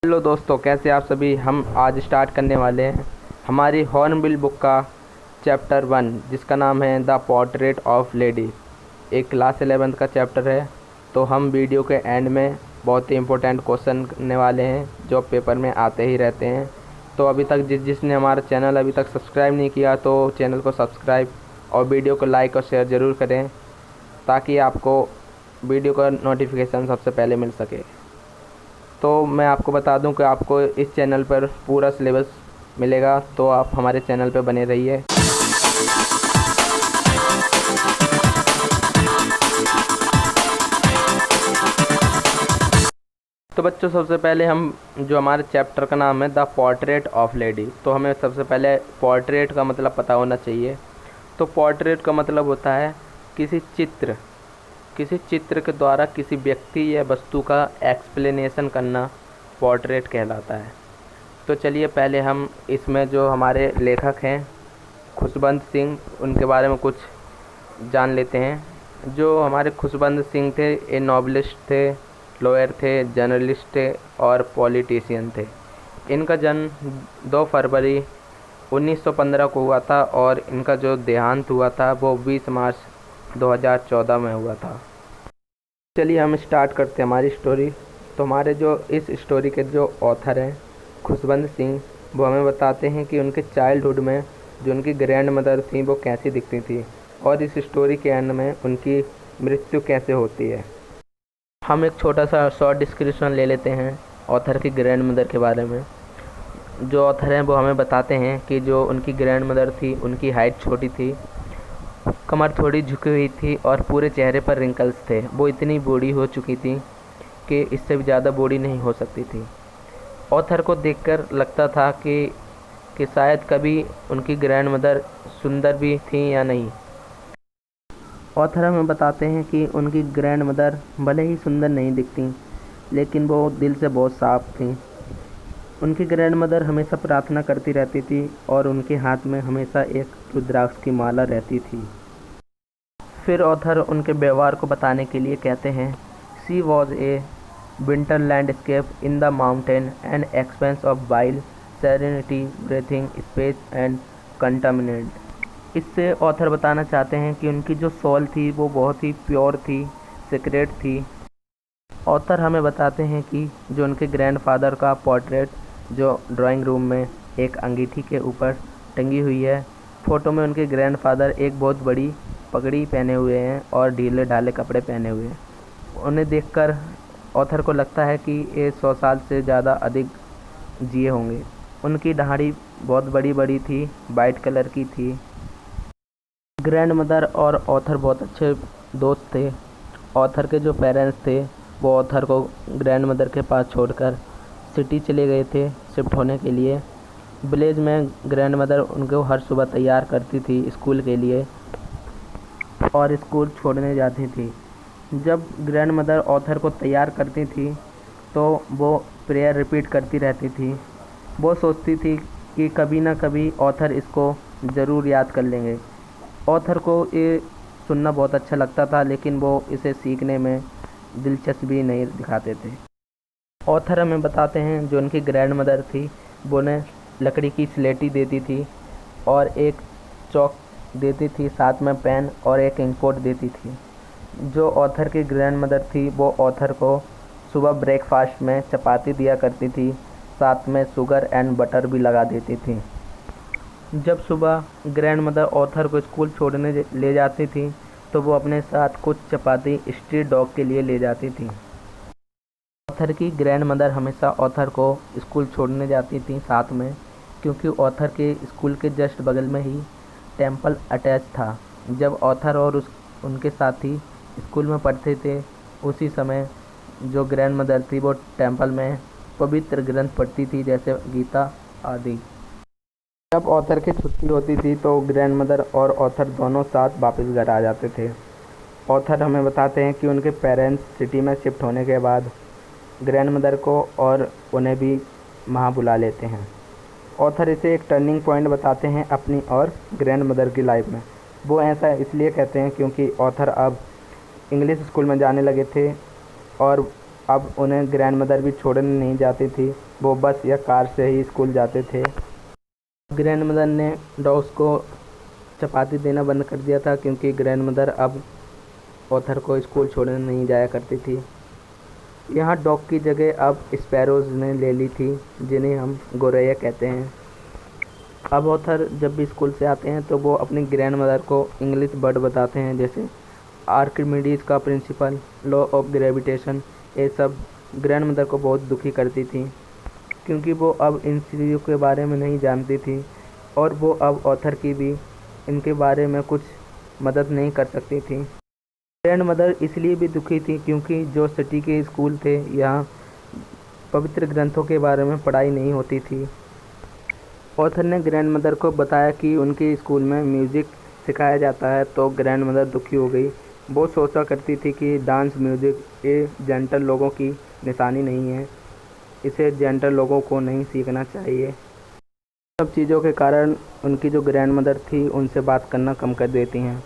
Hello दोस्तों, कैसे आप सभी। हम आज स्टार्ट करने वाले हैं हमारी हॉर्नबिल बुक का चैप्टर 1, जिसका नाम है द पोर्ट्रेट ऑफ लेडी। एक क्लास 11 का चैप्टर है। तो हम वीडियो के एंड में बहुत ही इम्पोर्टेंट क्वेश्चन करने वाले हैं जो पेपर में आते ही रहते हैं। तो अभी तक जिसने हमारा चैनल अभी तक सब्सक्राइब नहीं किया तो चैनल को सब्सक्राइब और वीडियो को लाइक और शेयर ज़रूर करें, ताकि आपको वीडियो का नोटिफिकेशन सबसे पहले मिल सके। तो मैं आपको बता दूं कि आपको इस चैनल पर पूरा सिलेबस मिलेगा, तो आप हमारे चैनल पर बने रहिए। तो बच्चों, सबसे पहले हम जो हमारे चैप्टर का नाम है द पोर्ट्रेट ऑफ लेडी, तो हमें सबसे पहले पोर्ट्रेट का मतलब पता होना चाहिए। तो पोर्ट्रेट का मतलब होता है किसी चित्र के द्वारा किसी व्यक्ति या वस्तु का एक्सप्लेनेशन करना पोर्ट्रेट कहलाता है। तो चलिए पहले हम इसमें जो हमारे लेखक हैं खुशवंत सिंह, उनके बारे में कुछ जान लेते हैं। जो हमारे खुशवंत सिंह थे, ये नॉवलिस्ट थे, लॉयर थे, जर्नलिस्ट थे और पॉलिटिशियन थे। इनका जन्म 2 फरवरी 1915 को हुआ था और इनका जो देहांत हुआ था वो 20 मार्च 2014 में हुआ था। चलिए हम स्टार्ट करते हैं हमारी स्टोरी। तो हमारे जो इस स्टोरी के जो ऑथर हैं खुशवंत सिंह, वो हमें बताते हैं कि उनके चाइल्डहुड में जो उनकी ग्रैंड मदर थी वो कैसी दिखती थी और इस स्टोरी के एंड में उनकी मृत्यु कैसे होती है। हम एक छोटा सा शॉर्ट डिस्क्रिप्शन ले लेते हैं ऑथर की ग्रैंड मदर के बारे में। जो ऑथर हैं वो हमें बताते हैं कि जो उनकी ग्रैंड मदर थी, उनकी हाइट छोटी थी, कमर थोड़ी झुकी हुई थी और पूरे चेहरे पर रिंकल्स थे। वो इतनी बूढ़ी हो चुकी थी कि इससे भी ज़्यादा बूढ़ी नहीं हो सकती थी। ऑथर को देखकर लगता था कि शायद कभी उनकी ग्रैंड मदर सुंदर भी थी या नहीं। ऑथर हमें बताते हैं कि उनकी ग्रैंड मदर भले ही सुंदर नहीं दिखती, लेकिन वो दिल से बहुत साफ थी। उनकी ग्रैंड मदर हमेशा प्रार्थना करती रहती थी और उनके हाथ में हमेशा एक रुद्राक्ष की माला रहती थी। फिर ऑथर उनके व्यवहार को बताने के लिए कहते हैं, she was a winter landscape in the mountain and expense of wild serenity breathing space and contaminate. इससे ऑथर बताना चाहते हैं कि उनकी जो सोल थी वो बहुत ही प्योर थी, सीक्रेट थी। ऑथर हमें बताते हैं कि जो उनके ग्रैंडफादर का पोर्ट्रेट जो ड्राइंग रूम में एक अंगीठी के ऊपर टंगी हुई है, फ़ोटो में उनके ग्रैंडफादर एक बहुत बड़ी पगड़ी पहने हुए हैं और ढीले ढाले कपड़े पहने हुए हैं। उन्हें देखकर ऑथर को लगता है कि ये 100 साल से ज़्यादा अधिक जिए होंगे। उनकी दाढ़ी बहुत बड़ी बड़ी थी, वाइट कलर की थी। ग्रैंड मदर और ऑथर बहुत अच्छे दोस्त थे। ऑथर के जो पेरेंट्स थे वो ऑथर को ग्रैंड मदर के पास छोड़कर सिटी चले गए थे शिफ्ट होने के लिए। विलेज में ग्रैंड मदर उनको हर सुबह तैयार करती थी स्कूल के लिए और स्कूल छोड़ने जाती थी। जब ग्रैंड मदर ऑथर को तैयार करती थी तो वो प्रेयर रिपीट करती रहती थी। वो सोचती थी कि कभी ना कभी ऑथर इसको ज़रूर याद कर लेंगे। ऑथर को ये सुनना बहुत अच्छा लगता था, लेकिन वो इसे सीखने में दिलचस्पी नहीं दिखाते थे। ऑथर हमें बताते हैं जो उनकी ग्रैंड मदर थी वो उन्हें लकड़ी की स्लेटी देती थी और एक चॉक देती थी, साथ में पेन और एक इंकपोट देती थी। जो ऑथर की ग्रैंड मदर थी वो ऑथर को सुबह ब्रेकफास्ट में चपाती दिया करती थी, साथ में शुगर एंड बटर भी लगा देती थी। जब सुबह ग्रैंड मदर ऑथर को स्कूल छोड़ने ले जाती थी तो वो अपने साथ कुछ चपाती स्ट्रीट डॉग के लिए ले जाती थी। ऑथर की ग्रैंड मदर हमेशा ऑथर को स्कूल छोड़ने जाती थी साथ में, क्योंकि ऑथर के स्कूल के जस्ट बगल में ही टेंपल अटैच था। जब ऑथर और उनके साथी स्कूल में पढ़ते थे, उसी समय जो ग्रैंड मदर थी वो टेंपल में पवित्र ग्रंथ पढ़ती थी, जैसे गीता आदि। जब ऑथर की छुट्टी होती थी तो ग्रैंड मदर और ऑथर दोनों साथ वापस घर आ जाते थे। ऑथर हमें बताते हैं कि उनके पेरेंट्स सिटी में शिफ्ट होने के बाद ग्रैंड मदर को और उन्हें भी वहाँ बुला लेते हैं। ऑथर इसे एक टर्निंग पॉइंट बताते हैं अपनी और ग्रैंड मदर की लाइफ में। वो ऐसा इसलिए कहते हैं क्योंकि ऑथर अब इंग्लिश स्कूल में जाने लगे थे और अब उन्हें ग्रैंड मदर भी छोड़ने नहीं जाती थी, वो बस या कार से ही स्कूल जाते थे। ग्रैंड मदर ने डॉग्स को चपाती देना बंद कर दिया था क्योंकि ग्रैंड मदर अब ऑथर को स्कूल छोड़ने नहीं जाया करती थी। यहाँ डॉग की जगह अब स्पैरोज़ ने ले ली थी, जिन्हें हम गोरैया कहते हैं। अब ऑथर जब भी स्कूल से आते हैं तो वो अपनी ग्रैंड मदर को इंग्लिश वर्ड बताते हैं, जैसे आर्किमिडीज़ का प्रिंसिपल, लॉ ऑफ ग्रेविटेशन। ये सब ग्रैंड मदर को बहुत दुखी करती थी क्योंकि वो अब इन चीज़ों के बारे में नहीं जानती थी और वो अब ऑथर की भी इनके बारे में कुछ मदद नहीं कर सकती थी। ग्रैंड मदर इसलिए भी दुखी थी क्योंकि जो सिटी के स्कूल थे, यहाँ पवित्र ग्रंथों के बारे में पढ़ाई नहीं होती थी। ऑथर ने ग्रैंड मदर को बताया कि उनके स्कूल में म्यूज़िक सिखाया जाता है, तो ग्रैंड मदर दुखी हो गई। वो सोचा करती थी कि डांस म्यूज़िक ये जेंटल लोगों की निशानी नहीं है, इसे जेंटल लोगों को नहीं सीखना चाहिए। सब चीज़ों के कारण उनकी जो ग्रैंड मदर थी उनसे बात करना कम कर देती हैं।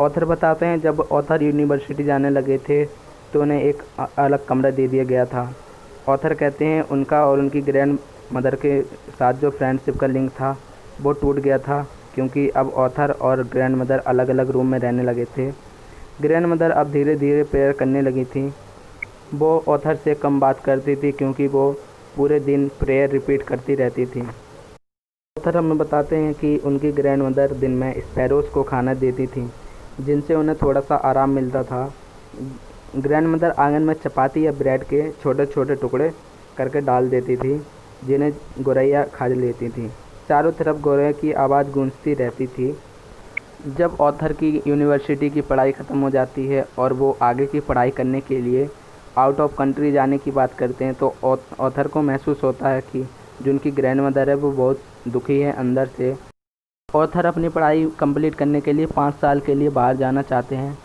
ऑथर बताते हैं जब ऑथर यूनिवर्सिटी जाने लगे थे तो उन्हें एक अलग कमरा दे दिया गया था। ऑथर कहते हैं उनका और उनकी ग्रैंड मदर के साथ जो फ्रेंडशिप का लिंक था वो टूट गया था क्योंकि अब ऑथर और ग्रैंड मदर अलग अलग रूम में रहने लगे थे। ग्रैंड मदर अब धीरे धीरे प्रेयर करने लगी थी। वो ऑथर से कम बात करती थी क्योंकि वो पूरे दिन प्रेयर रिपीट करती रहती थी। ऑथर हमें बताते हैं कि उनकी ग्रैंड मदर दिन में स्पैरोज़ को खाना देती थी, जिनसे उन्हें थोड़ा सा आराम मिलता था। ग्रैंड मदर आंगन में चपाती या ब्रेड के छोटे छोटे टुकड़े करके डाल देती थी, जिन्हें गोरैया खा लेती थी। चारों तरफ गोरैया की आवाज़ गूंजती रहती थी। जब ऑथर की यूनिवर्सिटी की पढ़ाई ख़त्म हो जाती है और वो आगे की पढ़ाई करने के लिए आउट ऑफ कंट्री जाने की बात करते हैं, तो ऑथर को महसूस होता है कि जो उनकी ग्रैंड मदर है वो बहुत दुखी है अंदर से। ऑथर अपनी पढ़ाई कंप्लीट करने के लिए 5 साल के लिए बाहर जाना चाहते हैं।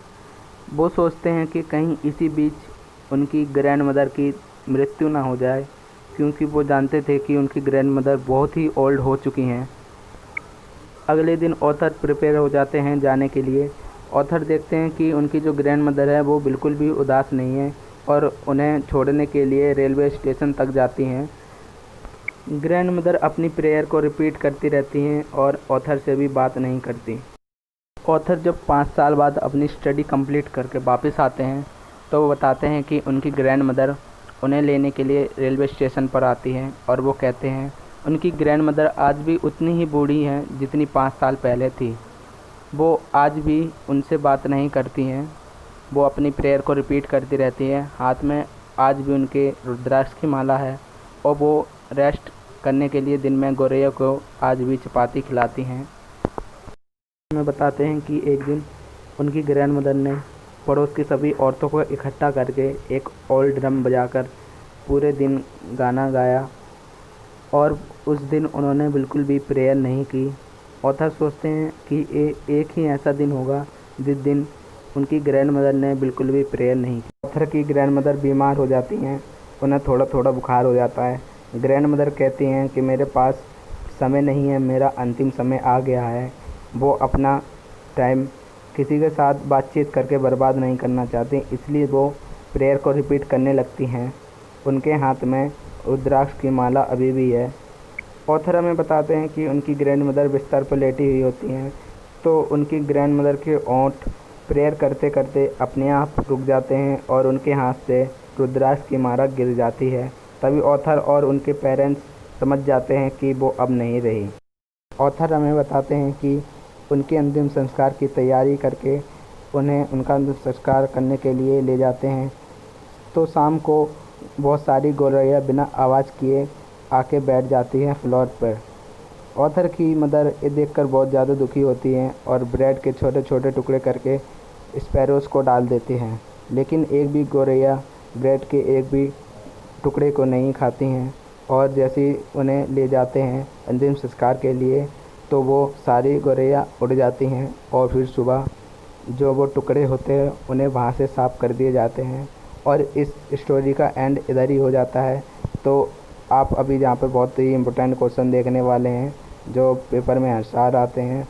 वो सोचते हैं कि कहीं इसी बीच उनकी ग्रैंड मदर की मृत्यु ना हो जाए, क्योंकि वो जानते थे कि उनकी ग्रैंड मदर बहुत ही ओल्ड हो चुकी हैं। अगले दिन ऑथर प्रिपेयर हो जाते हैं जाने के लिए। ऑथर देखते हैं कि उनकी जो ग्रैंड मदर है वो बिल्कुल भी उदास नहीं है और उन्हें छोड़ने के लिए रेलवे स्टेशन तक जाती हैं। ग्रैंड मदर अपनी प्रेयर को रिपीट करती रहती हैं और ऑथर से भी बात नहीं करती। ऑथर जब 5 साल बाद अपनी स्टडी कंप्लीट करके वापस आते हैं तो वो बताते हैं कि उनकी ग्रैंड मदर उन्हें लेने के लिए रेलवे स्टेशन पर आती हैं और वो कहते हैं उनकी ग्रैंड मदर आज भी उतनी ही बूढ़ी हैं जितनी 5 साल पहले थी। वो आज भी उनसे बात नहीं करती हैं, वो अपनी प्रेयर को रिपीट करती रहती हैं। हाथ में आज भी उनके रुद्राक्ष की माला है और वो रेस्ट करने के लिए दिन में गोरैया को आज भी चपाती खिलाती हैं। हमें बताते हैं कि एक दिन उनकी ग्रैंड मदर ने पड़ोस की सभी औरतों को इकट्ठा करके एक ओल्ड ड्रम बजाकर पूरे दिन गाना गाया और उस दिन उन्होंने बिल्कुल भी प्रेयर नहीं की। ऑथर सोचते हैं कि एक ही ऐसा दिन होगा जिस दिन उनकी ग्रैंड मदर ने बिल्कुल भी प्रेयर नहीं की। ऑथर की ग्रैंड मदर बीमार हो जाती हैं, उन्हें थोड़ा थोड़ा बुखार हो जाता है। ग्रैंड मदर कहती हैं कि मेरे पास समय नहीं है, मेरा अंतिम समय आ गया है। वो अपना टाइम किसी के साथ बातचीत करके बर्बाद नहीं करना चाहती, इसलिए वो प्रेयर को रिपीट करने लगती हैं। उनके हाथ में रुद्राक्ष की माला अभी भी है। ऑथर हमें बताते हैं कि उनकी ग्रैंड मदर बिस्तर पर लेटी हुई होती हैं, तो उनकी ग्रैंड मदर के ओंठ प्रेयर करते करते अपने आप रुक जाते हैं और उनके हाथ से रुद्राक्ष की माला गिर जाती है। तभी ऑथर और उनके पेरेंट्स समझ जाते हैं कि वो अब नहीं रही। ऑथर हमें बताते हैं कि उनके अंतिम संस्कार की तैयारी करके उन्हें उनका अंतिम संस्कार करने के लिए ले जाते हैं। तो शाम को बहुत सारी गोरैया बिना आवाज़ किए आके बैठ जाती हैं फ्लोर पर। ऑथर की मदर ये देखकर बहुत ज़्यादा दुखी होती हैं और ब्रेड के छोटे छोटे टुकड़े करके स्पैरोज़ को डाल देती हैं, लेकिन एक भी गोरैया ब्रेड के एक भी टुकड़े को नहीं खाती हैं। और जैसे ही उन्हें ले जाते हैं अंतिम संस्कार के लिए तो वो सारी गोरैया उड़ जाती हैं और फिर सुबह जो वो टुकड़े होते हैं उन्हें वहाँ से साफ़ कर दिए जाते हैं और इस स्टोरी का एंड इधर ही हो जाता है। तो आप अभी यहाँ पर बहुत ही इम्पोर्टेंट क्वेश्चन देखने वाले हैं जो पेपर में हर साल आते हैं।